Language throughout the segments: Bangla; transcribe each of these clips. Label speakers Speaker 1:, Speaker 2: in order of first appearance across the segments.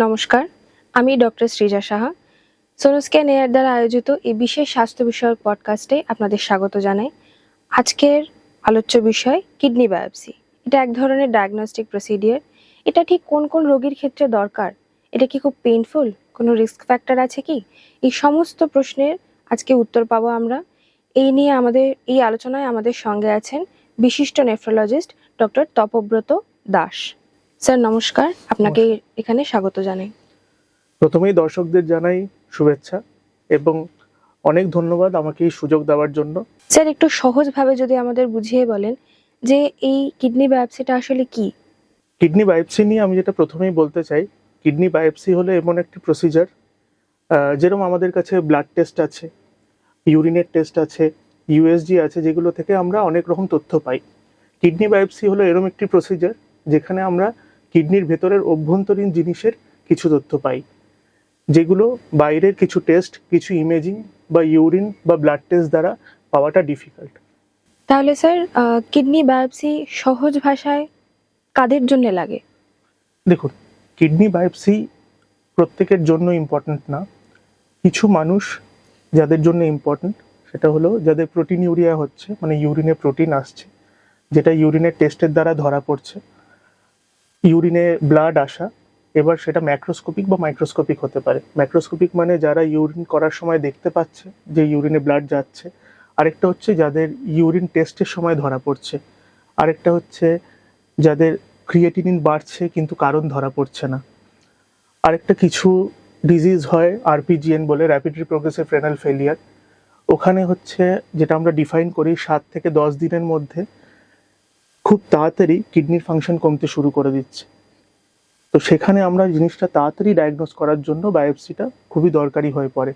Speaker 1: নমস্কার, আমি ডক্টর সৃজা সাহা। সোনোস্ক্যান এয়ার দ্বারা আয়োজিত এই বিশেষ স্বাস্থ্য বিষয়ক পডকাস্টে আপনাদের স্বাগত জানাই। আজকের আলোচ্য বিষয় কিডনি বায়োপসি। এটা এক ধরনের ডায়াগনস্টিক প্রসিডিওর। এটা ঠিক কোন কোন রোগীর ক্ষেত্রে দরকার? এটা কি খুব পেইনফুল? কোনো রিস্ক ফ্যাক্টর আছে কি? এই সমস্ত প্রশ্নের আজকে উত্তর পাবো আমরা। এই নিয়ে এই আলোচনায় আমাদের সঙ্গে আছেন বিশিষ্ট nephrologist doctor Tapabrata Das. Sir নমস্কার, আপনাকে এখানে স্বাগত জানাই।
Speaker 2: প্রথমেই দর্শকদের জানাই শুভেচ্ছা এবং অনেক ধন্যবাদ আমাকে এই সুযোগ দেওয়ার জন্য।
Speaker 1: স্যার, একটু সহজভাবে যদি আমাদের বুঝিয়ে বলেন যে এই কিডনি বায়োপসিটা আসলে কি?
Speaker 2: কিডনি বায়োপসি নিয়ে আমি যেটা প্রথমেই বলতে চাই, কিডনি বায়োপসি হলো এমন একটি প্রসিজার, যেরকম আমাদের কাছে ব্লাড টেস্ট আছে, ইউরিনের টেস্ট আছে, ইউএসজি আছে, যেগুলো থেকে আমরা অনেক রকম তথ্য পাই। কিডনি বায়োপসি হলো এরকম একটি প্রসিজার যেখানে আমরা কিডনির ভেতরের অভ্যন্তরীণ জিনিসের কিছু তথ্য পাই, যেগুলো বাইরের কিছু টেস্ট, কিছু ইমেজিং বা ইউরিন বা ব্লাড টেস্ট দ্বারা পাওয়াটা ডিফিকাল্ট।
Speaker 1: তাহলে স্যার, কিডনি বায়োপসি সহজ ভাষায় কাদের জন্য লাগে?
Speaker 2: দেখুন, কিডনি বায়োপসি প্রত্যেকের জন্য ইম্পর্ট্যান্ট না। কিছু মানুষ যাদের জন্য ইম্পর্ট্যান্ট, সেটা হলো যাদের প্রোটিনিউরিয়া হচ্ছে, মানে ইউরিনে প্রোটিন আসছে, যেটা ইউরিনের টেস্টের দ্বারা ধরা পড়ছে। ইউরিনে ব্লাড আসা, এবার সেটা ম্যাক্রোস্কোপিক বা মাইক্রোস্কোপিক হতে পারে। ম্যাক্রোস্কোপিক মানে যারা ইউরিন করার সময় দেখতে পাচ্ছে যে ইউরিনে ব্লাড যাচ্ছে, আরেকটা হচ্ছে যাদের ইউরিন টেস্টের সময় ধরা পড়ছে, আরেকটা হচ্ছে যাদের ক্রিয়েটিনিন বাড়ছে কিন্তু কারণ ধরা পড়ছে না, আরেকটা কিছু ডিজিজ হয় আরপিজিএন বলে, র্যাপিডলি প্রোগ্রেসিভ রেনাল ফেলিয়ার। ওখানে হচ্ছে যেটা আমরা ডিফাইন করি 7 থেকে 10 দিনের মধ্যে খুব তাড়াতাড়ি কিডনির ফাংশন কমতে শুরু করে দিচ্ছে। তো সেখানে আমরা জিনিসটা তাড়াতাড়ি ডায়াগনোস করার জন্য বায়োপসিটা খুবই দরকারি হয়ে পড়ে।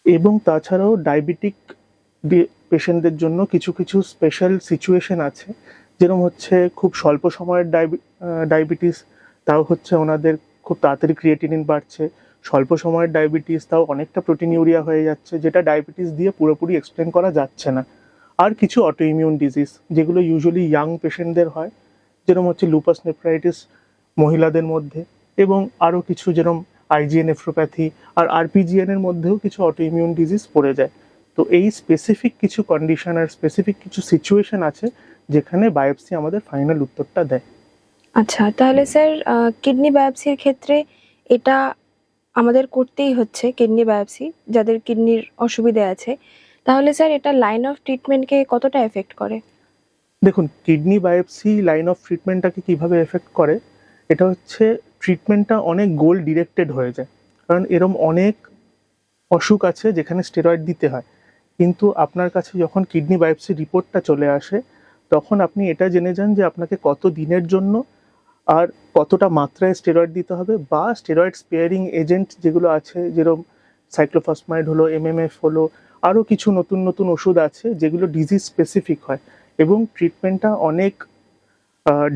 Speaker 2: এবং তাছাড়াও ডায়াবেটিক পেশেন্টদের জন্য কিছু কিছু স্পেশাল সিচুয়েশন আছে, যেরকম হচ্ছে খুব স্বল্প সময়ের ডায়াবেটিস, তাও হচ্ছে ওনাদের খুব তাড়াতাড়ি ক্রিয়েটিনিন বাড়ছে, স্বল্প সময়ের ডায়াবেটিস তাও অনেকটা প্রোটিনিউরিয়া হয়ে যাচ্ছে, যেটা ডায়াবেটিস দিয়ে পুরোপুরি এক্সপ্লেন করা যাচ্ছে না। আর কিছু অটোইমিউন ডিজিজ যেগুলো ইউজুয়ালি ইয়াং পেশেন্টদের হয়, যেরকম হচ্ছে লুপাস নেফ্রাইটিস মহিলাদের মধ্যে, এবং আরও কিছু যেরকম আইজিএ নেফ্রোপ্যাথি আর আরপিজিএন এর মধ্যেও কিছু অটোইমিউন ডিজিজ পড়ে যায়। তো এই স্পেসিফিক কিছু কন্ডিশন আর স্পেসিফিক কিছু সিচুয়েশন আছে যেখানে বায়োপসি আমাদের ফাইনাল উত্তরটা দেয়।
Speaker 1: আচ্ছা, তাহলে স্যার, কিডনি বায়োপসির ক্ষেত্রে এটা আমাদের করতেই হচ্ছে, কিডনি বায়োপসি যাদের কিডনির অসুবিধা আছে। তাহলে স্যার, এটা লাইন অফ ট্রিটমেন্টকে কতটা এফেক্ট করে?
Speaker 2: দেখুন, কিডনি বায়োপসি লাইন অফ ট্রিটমেন্টটাকে কিভাবে এফেক্ট করে, এটা হচ্ছে ট্রিটমেন্টটা অনেক গোল ডিরেক্টেড হয়ে যায়। কারণ এরম অনেক অসুখ আছে যেখানে স্টেরয়েড দিতে হয়, কিন্তু আপনার কাছে যখন কিডনি বায়োপসি রিপোর্টটা চলে আসে তখন আপনি এটা জেনে যান যে আপনাকে কত দিনের জন্য আর কতটা মাত্রায় স্টেরয়েড দিতে হবে, বা স্টেরয়েড স্পেয়ারিং এজেন্ট যেগুলো আছে, যেরকম সাইক্লোফসফামাইড হলো, এমএমএফ হলো, আরও কিছু নতুন নতুন ওষুধ আছে যেগুলো ডিজিজ স্পেসিফিক হয়, এবং ট্রিটমেন্টটা অনেক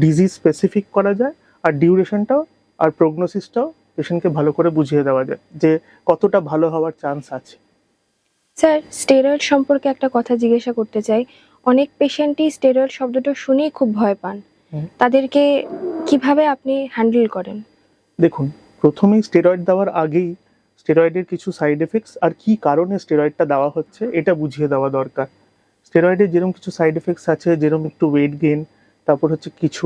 Speaker 2: ডিজিজ স্পেসিফিক করা যায়, আর ডিউরেশনটাও আর প্রগনোসিসটাও পেশেন্টকে ভালো করে বুঝিয়ে দেওয়া যায় যে কতটা ভালো হওয়ার চান্স আছে।
Speaker 1: স্যার, স্টেরয়েড সম্পর্কে একটা কথা জিজ্ঞাসা করতে চাই। অনেক পেশেন্টই স্টেরয়েড শব্দটা শুনেই খুব ভয় পান। তাদেরকে কিভাবে আপনি হ্যান্ডেল করেন?
Speaker 2: দেখুন, প্রথমেই স্টেরয়েড দেওয়ার আগেই স্টেরয়েডের কিছু সাইড এফেক্টস আর কি কারণে স্টেরয়েডটা দেওয়া হচ্ছে এটা বুঝিয়ে দেওয়া দরকার। স্টেরয়েডের যেরকম কিছু সাইড এফেক্টস আছে, যেরকম একটু ওয়েট গেইন, তারপর হচ্ছে কিছু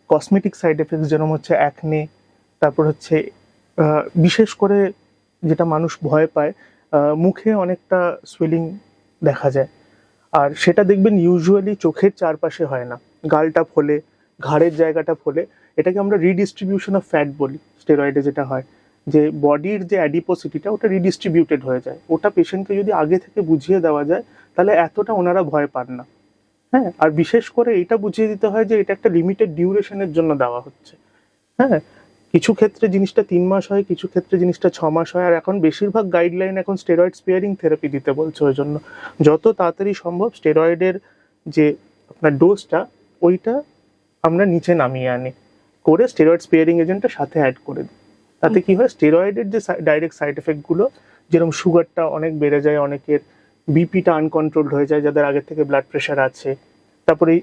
Speaker 2: কসমেটিক সাইড এফেক্টস যেরকম হচ্ছে অ্যাকনে, তারপর হচ্ছে বিশেষ করে যেটা মানুষ ভয় পায়, মুখে অনেকটা সুয়েলিং দেখা যায়, আর সেটা দেখবেন ইউজুয়ালি চোখের চারপাশে হয় না, গালটা ফোলে, ঘাড়ের জায়গাটা ফোলে। এটাকে আমরা রিডিস্ট্রিবিউশন অফ ফ্যাট বলি। স্টেরয়েডে যেটা হয় যে বডির যে অ্যাডিপোসিটিটা ওটা রিডিস্ট্রিবিউটেড হয়ে যায়। ওটা পেশেন্টকে যদি আগে থেকে বুঝিয়ে দেওয়া যায় তাহলে এতটা ওনারা ভয় পান না। হ্যাঁ, আর বিশেষ করে এটা বুঝিয়ে দিতে হয় যে এটা একটা লিমিটেড ডিউরেশনের জন্য দেওয়া হচ্ছে। হ্যাঁ, কিছু ক্ষেত্রে জিনিসটা 3 মাস হয়, কিছু ক্ষেত্রে জিনিসটা 6 মাস হয়, আর এখন বেশিরভাগ গাইডলাইন এখন স্টেরয়েড স্পেয়ারিং থেরাপি দিতে বলছে। ওই জন্য যত তাড়াতাড়ি সম্ভব স্টেরয়েডের যে আপনার ডোজটা ওইটা আমরা নিচে নামিয়ে আনি, করে স্টেরয়েড স্পেয়ারিং এজেন্টটা সাথে অ্যাড করে দিই। তাতে কি হয়, স্টেরয়েডের যে ডাইরেক্ট সাইড এফেক্টগুলো, যেরকম সুগারটা অনেক বেড়ে যায় অনেকের, বিপিটা আনকন্ট্রোলড হয়ে যায় যাদের আগে থেকে ব্লাড প্রেশার আছে, তারপরে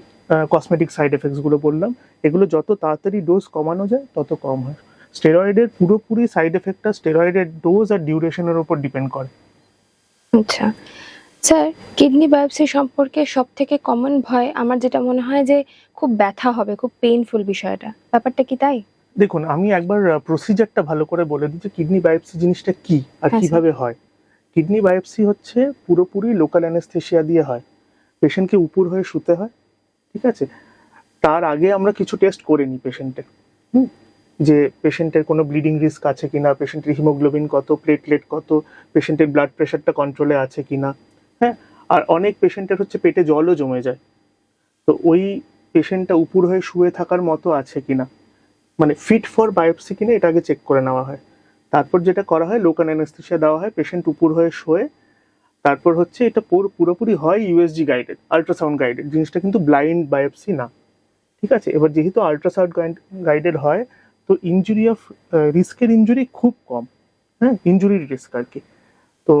Speaker 2: কসমেটিক সাইড এফেক্টসগুলো বললাম, এগুলো যত তাড়াতাড়ি ডোজ কমানো যায় তত কম হয়। স্টেরয়েডের পুরোপুরি সাইড এফেক্টটা স্টেরয়েডের ডোজ আর ডিউরেশনের উপর ডিপেন্ড করে।
Speaker 1: আচ্ছা স্যার, কিডনি বায়োপসি সম্পর্কে সব থেকে কমন ভয় আমার যেটা মনে হয় যে খুব ব্যথা হবে, খুব পেইনফুল বিষয়টা, ব্যাপারটা কি তাই?
Speaker 2: দেখুন, আমি একবার প্রসিজারটা ভালো করে বলে দিই যে কিডনি বায়োপসি জিনিসটা কি আর
Speaker 1: হ্যাঁ,
Speaker 2: কিভাবে হয়। কিডনি বায়োপসি হচ্ছে পুরোপুরি লোকাল অ্যানেস্থেসিয়া দিয়ে হয়। পেশেন্টকে উপর হয়ে শুতে হয়, ঠিক আছে? তার আগে আমরা কিছু টেস্ট করে নিই পেশেন্টের, যে পেশেন্টের কোনো ব্লিডিং রিস্ক আছে কিনা, পেশেন্টের হিমোগ্লোবিন কত, প্লেটলেট কত, পেশেন্টের ব্লাড প্রেশারটা কন্ট্রোলে আছে কিনা। হ্যাঁ, আর অনেক পেশেন্টের হচ্ছে পেটে জলও জমে যায়, তো ওই পেশেন্টটা উপর হয়ে শুয়ে থাকার মতো আছে কিনা, মানে ফিট ফর বায়োপসি কিনা, এটা আগে চেক করে নেওয়া হয়। তারপর যেটা করা হয়, লোকাল অ্যানেস্থেসিয়া দেওয়া হয়, পেশেন্ট উপর হয়ে শোয়ে। তারপর হচ্ছে এটা পুরোপুরি হয় ইউএসজি গাইডেড, আল্ট্রাসাউন্ড গাইডেড, জিনিসটা কিন্তু ব্লাইন্ড বায়োপসি না, ঠিক আছে? এবার যেহেতু আল্ট্রাসাউন্ড গাইডেড হয়, তো ইনজুরি অফ রিস্কের ইনজুরি খুব কম, হ্যাঁ, ইনজুরির রিস্ক আর কি। তো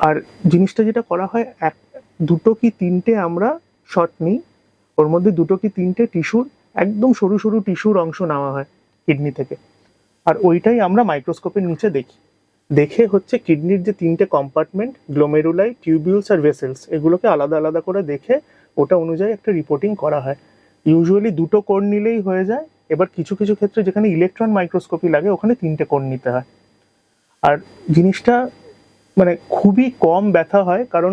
Speaker 2: আর জিনিসটা যেটা করা হয়, দুটো কি তিনটে আমরা শট নিই, ওর মধ্যে দুটো কি তিনটে টিস্যুর, একদম সরু সরু টিস্যুর অংশ নেওয়া হয় কিডনি থেকে, আর ওইটাই আমরা মাইক্রোস্কোপের নিচে দেখি। দেখে হচ্ছে কিডনির যে তিনটে কম্পার্টমেন্ট, গ্লোমেরুলাই, টিউবিউলস আর ভেসেলস, এগুলোকে আলাদা আলাদা করে দেখে ওটা অনুযায়ী একটা রিপোর্টিং করা হয়। ইউজুয়ালি দুটো কোণ নিলেই হয়ে যায়। এবার কিছু কিছু ক্ষেত্রে যেখানে ইলেকট্রন মাইক্রোস্কোপি লাগে, ওখানে তিনটে কোণ নিতে হয়। আর জিনিসটা মানে খুবই কম ব্যথা হয়, কারণ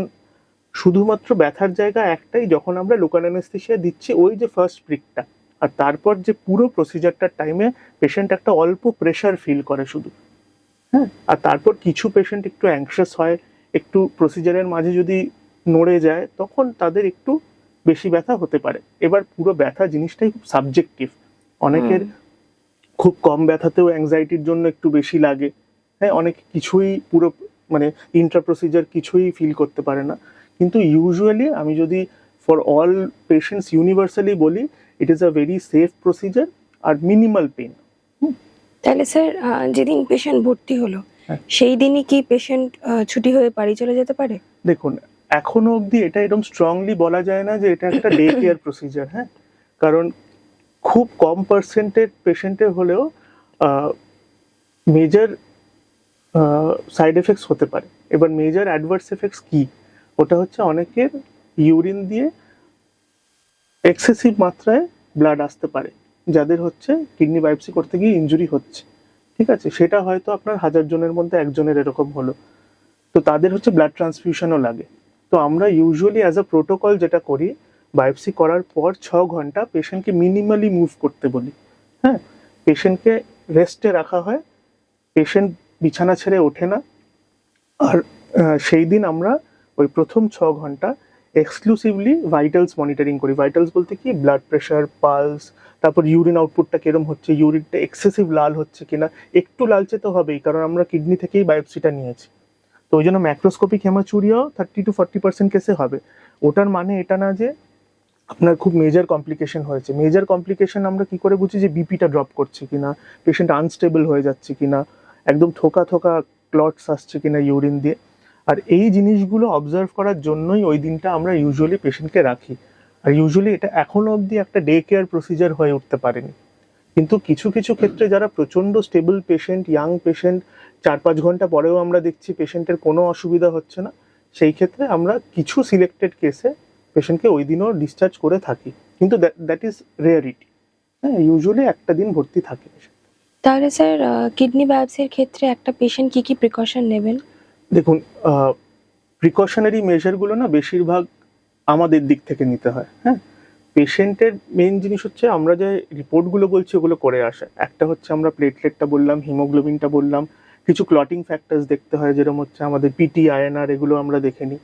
Speaker 2: শুধুমাত্র ব্যথার জায়গা একটাই, যখন আমরা লোকাল অ্যানেস্থেসিয়া দিচ্ছি ওই যে ফার্স্ট প্রিকটা, আর তারপর যে পুরো প্রসিজারটার টাইমে পেশেন্ট একটা অল্প প্রেশার ফিল করে শুধু। হ্যাঁ, আর তারপর কিছু পেশেন্ট একটু অ্যাংশাস হয়, একটু প্রসিজারের মাঝে যদি নড়ে যায়, তখন তাদের একটু বেশি ব্যথা হতে পারে। এবার পুরো ব্যথা জিনিসটাই খুব সাবজেক্টিভ, অনেকের খুব কম ব্যথাতেও অ্যাংজাইটির জন্য একটু বেশি লাগে। হ্যাঁ, অনেক কিছুই পুরো মানে ইন্ট্রা প্রসিজার কিছুই ফিল করতে পারে না। কিন্তু ইউজুয়ালি আমি যদি ফর অল পেশেন্টস ইউনিভার্সালি বলি, it is a very safe procedure আর মিনিমাল পেন।
Speaker 1: তাহলে স্যার, যেদিন পেশেন্ট ভর্তি হলো
Speaker 2: হ্যাঁ।
Speaker 1: সেই দিনই কি পেশেন্ট ছুটি হয়ে বাড়ি চলে যেতে পারে?
Speaker 2: দেখুন, এখনো অবধি এটা এরকম স্ট্রংলি বলা যায় না যে এটা একটা ডে কেয়ার প্রসিজার। হ্যাঁ, কারণ খুব কম পার্সেন্টের পেশেন্টের হলেও মেজর সাইড এফেক্টস হতে পারে। এবার মেজর অ্যাডভার্স এফেক্টস কি, ওটা হচ্ছে অনেকের ইউরিন দিয়ে এক্সেসিভ মাত্রায় ব্লাড আসতে পারে, যাদের হচ্ছে কিডনি বায়োপসি করতে গিয়ে ইনজুরি হচ্ছে, ঠিক আছে? সেটা হয়তো আপনার 1000 জনের মধ্যে একজনের এরকম হলো, তো তাদের হচ্ছে ব্লাড ট্রান্সফিউশনও লাগে। তো আমরা ইউজুয়ালি অ্যাজ আ প্রোটোকল যেটা করি, বায়োপসি করার পর 6 ঘন্টা পেশেন্টকে মিনিমালি মুভ করতে বলি। হ্যাঁ, পেশেন্টকে রেস্টে রাখা হয়, পেশেন্ট বিছানা ছেড়ে ওঠে না। আর সেই দিন আমরা ওই প্রথম 6 ঘন্টা এক্সক্লুসিভলি ভাইটালস মনিটরিং করি। ভাইটালস বলতে কি, ব্লাড প্রেশার, পালস, তারপর ইউরিন আউটপুটটা কিরম হচ্ছে, ইউরিনটা এক্সেসিভ লাল হচ্ছে কিনা, একটু লালচে তো হবেই, কারণ আমরা কিডনি থেকেই বায়োপসিটা নিয়েছি। তো ওই জন্য ম্যাক্রোস্কোপিক হেমাচুরিয়াও 30-40% কেসে হবে। ওটার মানে এটা না যে আপনার খুব মেজর কমপ্লিকেশন হয়েছে। মেজর কমপ্লিকেশন আমরা কি করে বুঝি, যে বিপিটা ড্রপ করছে কিনা, পেশেন্ট আনস্টেবল হয়ে যাচ্ছে কিনা, একদম থোকা থোকা ক্লটস আসছে কিনা ইউরিন দিয়ে। আর এই জিনিসগুলো অবজার্ভ করার জন্যই ওই দিনটা আমরা ইউজুয়ালি পেশেন্টকে রাখি। আর ইউজুয়ালি এটা এখনো অবধি একটা ডে কেয়ার প্রসিজার হয়ে উঠতে পারেনি। কিন্তু কিছু কিছু ক্ষেত্রে যারা প্রচন্ড স্টেবল পেশেন্ট, ইয়াং পেশেন্ট, 4-5 ঘন্টা পরেও আমরা দেখছি পেশেন্টের কোনো অসুবিধা হচ্ছে না, সেই ক্ষেত্রে আমরা কিছু সিলেক্টেড কেসে পেশেন্টকে ওই দিনও ডিসচার্জ করে থাকি, কিন্তু দ্যাট ইজ রেয়ারিটি। হ্যাঁ, ইউজুয়ালি একটা দিন ভর্তি থাকে।
Speaker 1: তাহলে স্যার, কিডনি বায়োপসির ক্ষেত্রে একটা পেশেন্ট কি কি প্রিকশন নেবেন?
Speaker 2: দেখুন, প্রিকশনারি মেজারগুলো না বেশিরভাগ আমাদের দিক থেকে নিতে হয়। হ্যাঁ, পেশেন্টের মেন জিনিস হচ্ছে আমরা যে রিপোর্টগুলো বলছি ওগুলো করে আসা। একটা হচ্ছে আমরা প্লেটলেটটা বললাম, হিমোগ্লোবিনটা বললাম, কিছু ক্লটিং ফ্যাক্টরস দেখতে হয়, যেরকম হচ্ছে আমাদের পিটি, আইএনআর, এগুলো আমরা দেখে নিই।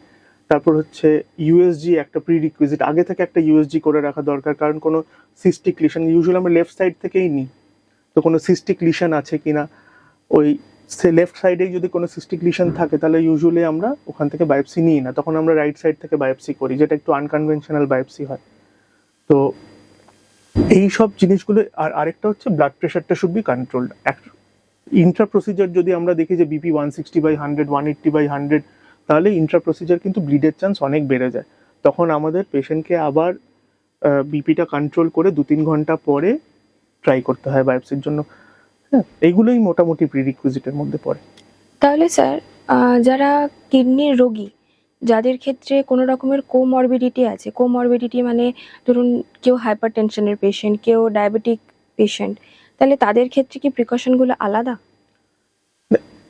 Speaker 2: তারপর হচ্ছে ইউএসজি একটা প্রিরিকুইজিট, আগে থেকে একটা ইউএসজি করে রাখা দরকার, কারণ কোনো সিস্টিক লিশন, ইউজুয়ালি আমরা লেফট সাইড থেকেই নিই, তো কোনো সিস্টিক লিশন আছে কিনা, ওই লেফট সাইডে যদি কোনো সিস্টিক লিশন থাকে তাহলে ইউজুয়ালি আমরা ওখান থেকে বায়োপসি নিই না, তখন আমরা রাইট সাইড থেকে বায়োপসি করি, যেটা একটু আনকনভেনশনাল বায়োপসি হয়। তো এই সব জিনিসগুলো। আর আরেকটা হচ্ছে ব্লাড প্রেশারটা should be controlled. Intra procedure যদি আমরা দেখি যে বিপি 160/100, 180/100, তাহলে ইন্ট্রা প্রসিজার কিন্তু ব্লিডের চান্স অনেক বেড়ে যায়। তখন আমাদের পেশেন্টকে আবার বিপিটা কন্ট্রোল করে 2-3 ঘন্টা পরে ট্রাই করতে হয় বায়োপসির জন্য। হ্যাঁ, এইগুলোই মোটামুটি প্রিরিকুইজিটের মধ্যে পড়ে।
Speaker 1: তাহলে স্যার, যারা কিডনির রোগী, যাদের ক্ষেত্রে কোনো রকমের কোমরবিডিটি আছে, কোমরবিডিটি মানে ধরুন কেউ হাইপার টেনশনের পেশেন্ট, কেউ ডায়াবেটিক পেশেন্ট, তাহলে তাদের ক্ষেত্রে কি প্রিকশনগুলো আলাদা?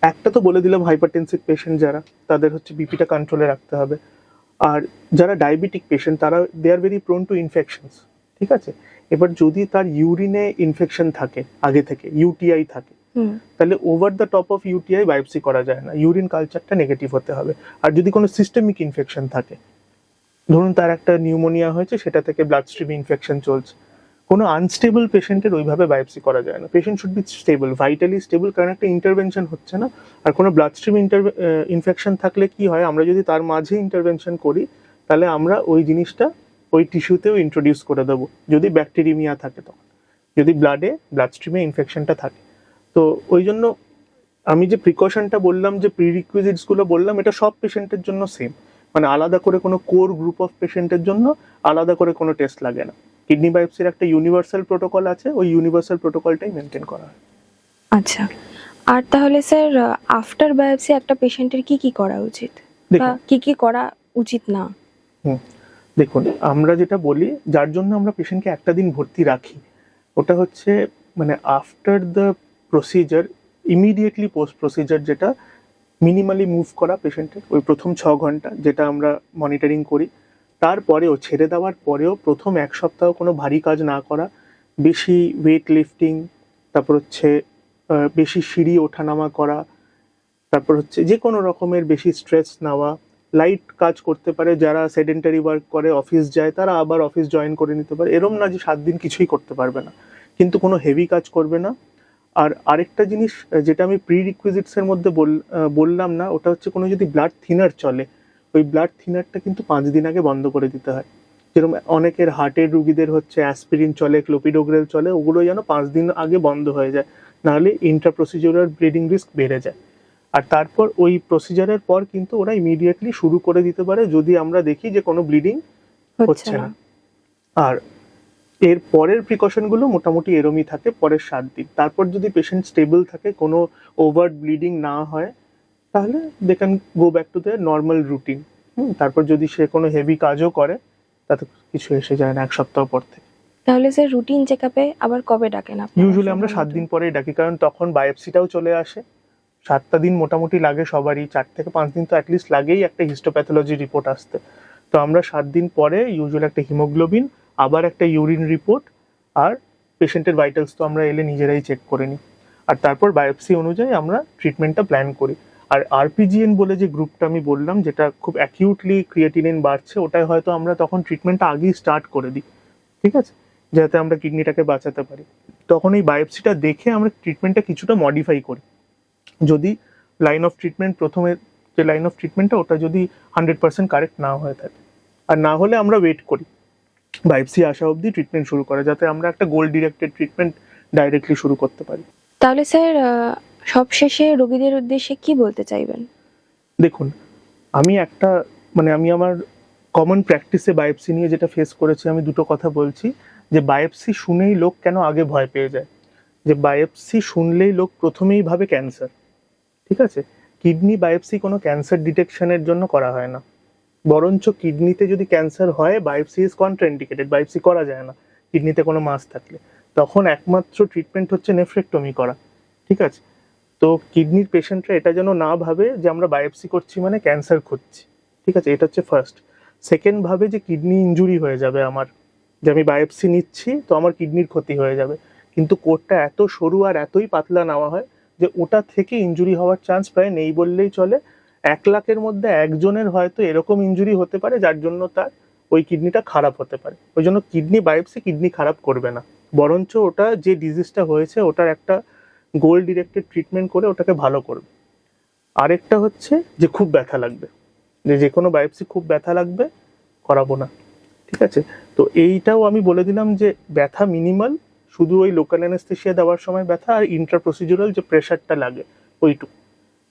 Speaker 2: একটা তো বলে দিলাম, হাইপারটেনসিভ পেশেন্ট যারা, তাদের হচ্ছে বিপিটা কন্ট্রোলে রাখতে হবে। আর যারা ডায়াবেটিক পেশেন্ট তারা they are very prone to infections, ঠিক আছে। এবার যদি তার ইউরিনে ইনফেকশন থাকে আগে থেকে, ইউটিআই থাকে, তাহলে over the top of UTI biopsy করা যায় না, ইউরিন কালচারটা নেগেটিভ হতে হবে। আর যদি কোনো সিস্টেমিক ইনফেকশন থাকে, ধরুন তার একটা নিউমোনিয়া হয়েছে, সেটা থেকে ব্লাড স্ট্রিম ইনফেকশন চলছে, কোনো আনস্টেবল পেশেন্টের ওইভাবে বায়োপসি করা যায় না। Patient should be stable, vitally stable, কারণ একটা ইন্টারভেনশন হচ্ছে না। আর কোনো ব্লাড স্ট্রিম ইনফেকশন থাকলে কি হয়, আমরা যদি তার মাঝে ইন্টারভেনশন করি, তাহলে আমরা ওই জিনিসটা ওই টিস্যুতেও ইন্ট্রোডিউস করে দেবো, যদি ব্যাকটেরিমিয়া থাকে তখন, যদি ব্লাড স্ট্রিমে ইনফেকশনটা থাকে। তো ওই জন্য আমি যে প্রিকশনটা বললাম, যে প্রিরিকুইজিটসগুলো বললাম, এটা সব পেশেন্টের জন্য সেম, মানে আলাদা করে কোনো কোর গ্রুপ অফ পেশেন্টের জন্য আলাদা করে কোনো টেস্ট লাগে না। কিডনি বায়োপসির একটা ইউনিভার্সাল প্রোটোকল আছে, ওই ইউনিভার্সাল প্রোটোকলটাই মেনটেন করা হয়।
Speaker 1: আচ্ছা, আর তাহলে স্যার আফটার বায়োপসি একটা পেশেন্টের কি কি করা উচিত বা কি কি করা উচিত না?
Speaker 2: দেখুন, আমরা যেটা বলি, যার জন্য আমরা পেশেন্টকে একটা দিন ভর্তি রাখি, ওটা হচ্ছে মানে after the procedure, immediately post procedure, যেটা মিনিমালি মুভ করা পেশেন্টের ওই প্রথম 6 ঘন্টা, যেটা আমরা মনিটরিং করি। তারপরেও, ছেড়ে দেওয়ার পরেও প্রথম 1 সপ্তাহ কোনো ভারী কাজ না করা, বেশি ওয়েট লিফটিং, তারপর হচ্ছে বেশি সিঁড়ি ওঠানামা করা, তারপর হচ্ছে যে কোনো রকমের বেশি স্ট্রেস নেওয়া, লাইট কাজ করতে পারে, যারা সেডেন্টারি ওয়ার্ক করে, অফিস যায়, তারা আবার অফিস জয়েন করে নিতে পারে। এরম না যে 7 দিন কিছুই করতে পারবে না, কিন্তু কোনো হেভি কাজ করবে না। আর আরেকটা জিনিস যেটা আমি প্রিরিকুইজিটসের মধ্যে বললাম না, ওটা হচ্ছে কোনো যদি ব্লাড থিনার চলে, ওই ব্লাড থিনারটা কিন্তু 5 দিন আগে বন্ধ করে দিতে হয়। যেরকম অনেকের হার্টের রুগীদের হচ্ছে অ্যাসপিরিন চলে, ক্লোপিডোগ্রেল চলে, ওগুলো যেন 5 দিন আগে বন্ধ হয়ে যায়, নাহলে ইন্ট্রা প্রসিজারাল ব্লিডিং রিস্ক বেড়ে যায়। আর তারপর ওই প্রসিজারের পর কিন্তু ওরা ইমিডিয়েটলি শুরু করে দিতে পারে, যদি আমরা দেখি যে কোনো ব্লিডিং হচ্ছে না। আর এর পরের প্রিকশনগুলো মোটামুটি এরমই থাকে পরের 7 দিন। তারপর যদি পেশেন্ট স্টেবল থাকে, কোনো ওভার ব্লিডিং না হয়, তাহলে they can go back to their normal routine. তারপর যদি সে কোনো হেভি কাজও করে, তাতে কিছু এসে যায় না 1 সপ্তাহ পর থেকে।
Speaker 1: তাহলে স্যার রুটিন চেকআপে আবার কবে ডাকেন আপনি?
Speaker 2: ইউজুয়ালি আমরা 7 দিন পরেই ডাকি, কারণ তখন বায়োপসিটাও চলে আসে। 7টা দিন মোটামুটি লাগে সবারই, 4 থেকে 5 দিন তো অ্যাটলিস্ট লাগেই একটা হিস্টোপ্যাথোলজি রিপোর্ট আসতে। তো আমরা 7 দিন পরে ইউজুয়ালি একটা হিমোগ্লোবিন, আবার একটা ইউরিন রিপোর্ট, আর পেশেন্টের ভাইটালস তো আমরা এলে নিজেরাই চেক করে নিই। আর তারপর বায়োপসি অনুযায়ী আমরা ট্রিটমেন্টটা প্ল্যান করি। আর আরপিজিএন বলে যে গ্রুপটা আমি বললাম, যেটা খুব অ্যাকিউটলি ক্রিয়েটিনিন বাড়ছে, ওটাই হয়তো আমরা তখন ট্রিটমেন্টটা আগেই স্টার্ট করে দিই, ঠিক আছে, যাতে আমরা কিডনিটাকে বাঁচাতে পারি। তখন এই বায়োপসিটা দেখে আমরা ট্রিটমেন্টটা কিছুটা মডিফাই করি, যদি লাইন অফ ট্রিটমেন্ট, প্রথমে যে লাইন অফ ট্রিটমেন্টটা, ওটা যদি 100% কারেক্ট না হয়ে থাকে। আর না হলে আমরা ওয়েট করি বায়োপসি আসা অবধি ট্রিটমেন্ট শুরু করে, যাতে আমরা একটা গোল ডিরেক্টেড ট্রিটমেন্ট ডাইরেক্টলি শুরু করতে পারি।
Speaker 1: তাহলে স্যার সবশেষে রোগীদের উদ্দেশ্যে কি বলতে চাইবেন?
Speaker 2: দেখুন, আমি আমার কমন প্র্যাকটিসে বায়োপসি নিয়ে যেটা ফেস করেছি, আমি দুটো কথা বলছি। যে বায়োপসি শুনেই লোক কেন আগে ভয় পেয়ে যায়, যে বায়োপসি শুনলেই লোক প্রথমেই ভাবে ক্যান্সার, ঠিক আছে। কিডনি বায়োপসি কোনো ক্যান্সার ডিটেকশনের জন্য করা হয় না, বরঞ্চ কিডনিতে যদি ক্যান্সার হয়, বায়োপসি ইজ কন্ট্রাইন্ডিকেটেড, বায়োপসি করা যায় না কিডনিতে কোনো মাস থাকলে। তখন একমাত্র ট্রিটমেন্ট হচ্ছে নেফ্রেক্টমি করা, ঠিক আছে। তো কিডনির পেশেন্টরা এটা যেন না ভাবে যে আমরা বায়োপসি করছি মানে ক্যান্সার খুঁজছি, ঠিক আছে, এটা হচ্ছে ফার্স্ট। সেকেন্ড ভাবে যে কিডনি ইনজুরি হয়ে যাবে আমার, যে আমি বায়োপসি নিচ্ছি তো আমার কিডনির ক্ষতি হয়ে যাবে, কিন্তু কোডটা এত সরু আর এতই পাতলা নেওয়া হয় যে ওটা থেকে ইনজুরি হওয়ার চান্স প্রায় নেই বললেই চলে। 1 লাখের মধ্যে একজনের হয়তো এরকম ইনজুরি হতে পারে যার জন্য তার ওই কিডনিটা খারাপ হতে পারে। ওই জন্য কিডনি বায়োপসি কিডনি খারাপ করবে না, বরঞ্চ ওটা যে ডিজিজটা হয়েছে ওটার একটা গোল ডিরেক্টেড ট্রিটমেন্ট করে ওটাকে ভালো করবে। আরেকটা হচ্ছে যে খুব ব্যথা লাগবে, যে কোনো বায়োপসি খুব ব্যথা লাগবে, করাবো না, ঠিক আছে। তো এইটাও আমি বলে দিলাম যে ব্যথা মিনিমাল, শুধু ওই লোকাল অ্যানেস্থেসিয়া দেওয়ার সময় ব্যথা, আর ইন্ট্রা প্রসিডিউরাল যে প্রেশারটা লাগে ওইটুকু,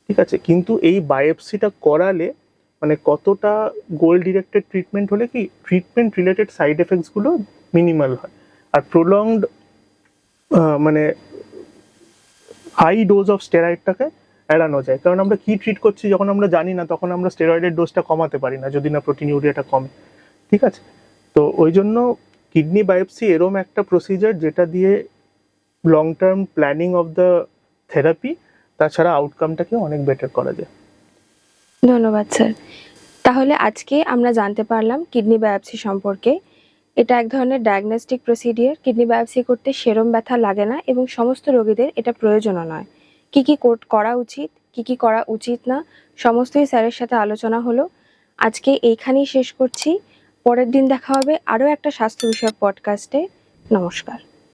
Speaker 2: ঠিক আছে। কিন্তু এই বায়োপসিটা করালে মানে কতটা গোল ডিরেক্টেড ট্রিটমেন্ট হলে কি ট্রিটমেন্ট রিলেটেড সাইড এফেক্টসগুলো মিনিমাল হয়। আর প্রলংড মানে হাই ডোজ অফ স্টেরয়েডটাকে এড়ানো যায়। কারণ আমরা কি ট্রিট করছি যখন আমরা জানি না, তখন আমরা স্টেরয়েডের ডোজটা কমাতে পারি না যদি না প্রোটিনিউরিয়াটা কমে। ঠিক আছে, তো ওই জন্য কিডনি বায়োপসি এরম একটা প্রসিজার যেটা দিয়ে long term planning of the therapy, তাছাড়া আউটকামটাকে অনেক বেটার করা যায়।
Speaker 1: ধন্যবাদ স্যার। তাহলে আজকে আমরা জানতে পারলাম কিডনি বায়োপসি সম্পর্কে। এটা এক ধরনের ডায়াগনস্টিক প্রসিডিওর। কিডনি বায়োপসি করতে সেরম ব্যথা লাগে না এবং সমস্ত রোগীদের এটা প্রয়োজনও নয়। কি কি করা উচিত, কি কি করা উচিত না, সমস্তই স্যারের সাথে আলোচনা হলো। আজকে এইখানেই শেষ করছি। পরের দিন দেখা হবে আরও একটা স্বাস্থ্য বিষয়ক পডকাস্টে। নমস্কার।